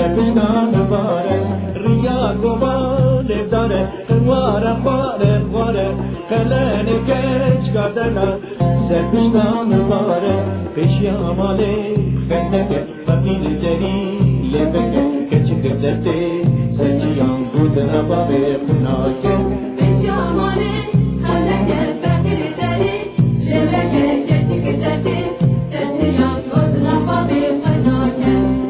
سرپشتان باره ریا گوال داره واره باره واره کلن کچ کردنا سرپشتان باره پیشیا ماله خندک فقیر جری لبک کچ کردته سچیان بودنا بابه خناکه پیشیا ماله خندک فقیر جری لبک کچ کردته سچیان بودنا بابه خناکه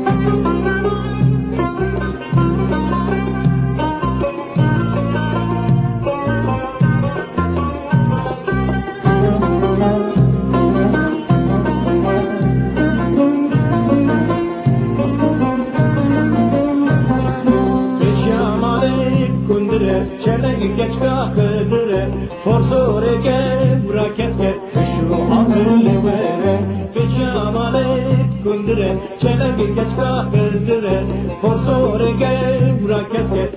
چلنگ کچکا خدره پرسوره که براکسه شو عمل وره پیشاماله کندره چلنگ کچکا خدره پرسوره که براکسه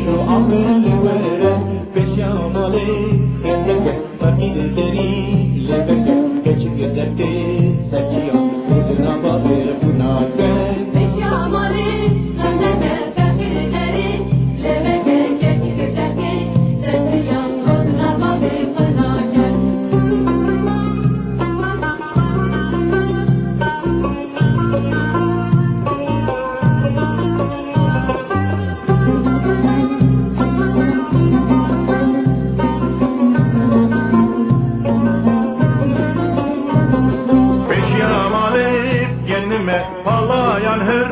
شو عمل وره پیشاماله خندکه فقیر دری لبکه کچک درته سچیان خودنا بابه خناکه پیشاماله خندکه فقیر دری لبکه Palayan her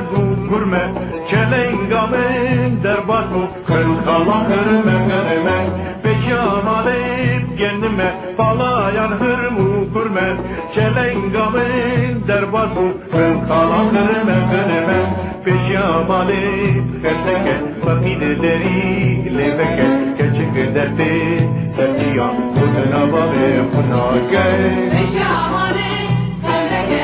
gurme Çelengamın derbas bu Kırkalan hırme kırme Peşan alıp kendime Palayan hırmı gurme Çelengamın derbas bu Kırkalan hırme kırme Peşan alıp kendike Fakirleri leveke Keçik derdi Serciyan Kuduna babe Kunake Peşan alıp kendike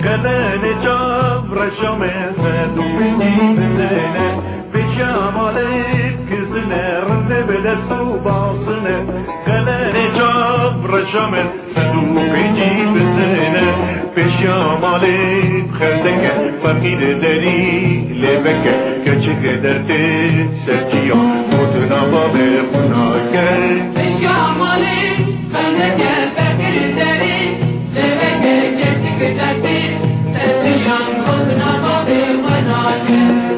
Kalene cavrşame sedu beni bizene Peşamale kızne rende bedestu basne Kalene cavrşame sedu beni bizene Peşamale khaldeke fakir deri lebeke keçik derte serciya mutna babe kunake Peşamale khaldeke fakir deri lebeke keçik derte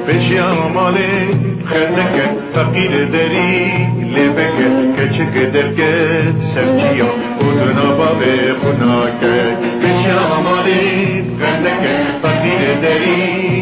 Peşamale khaldeke fakir deri lebeke keçik derke serciya mutna babe kunake Peşamale khaldeke fakir deri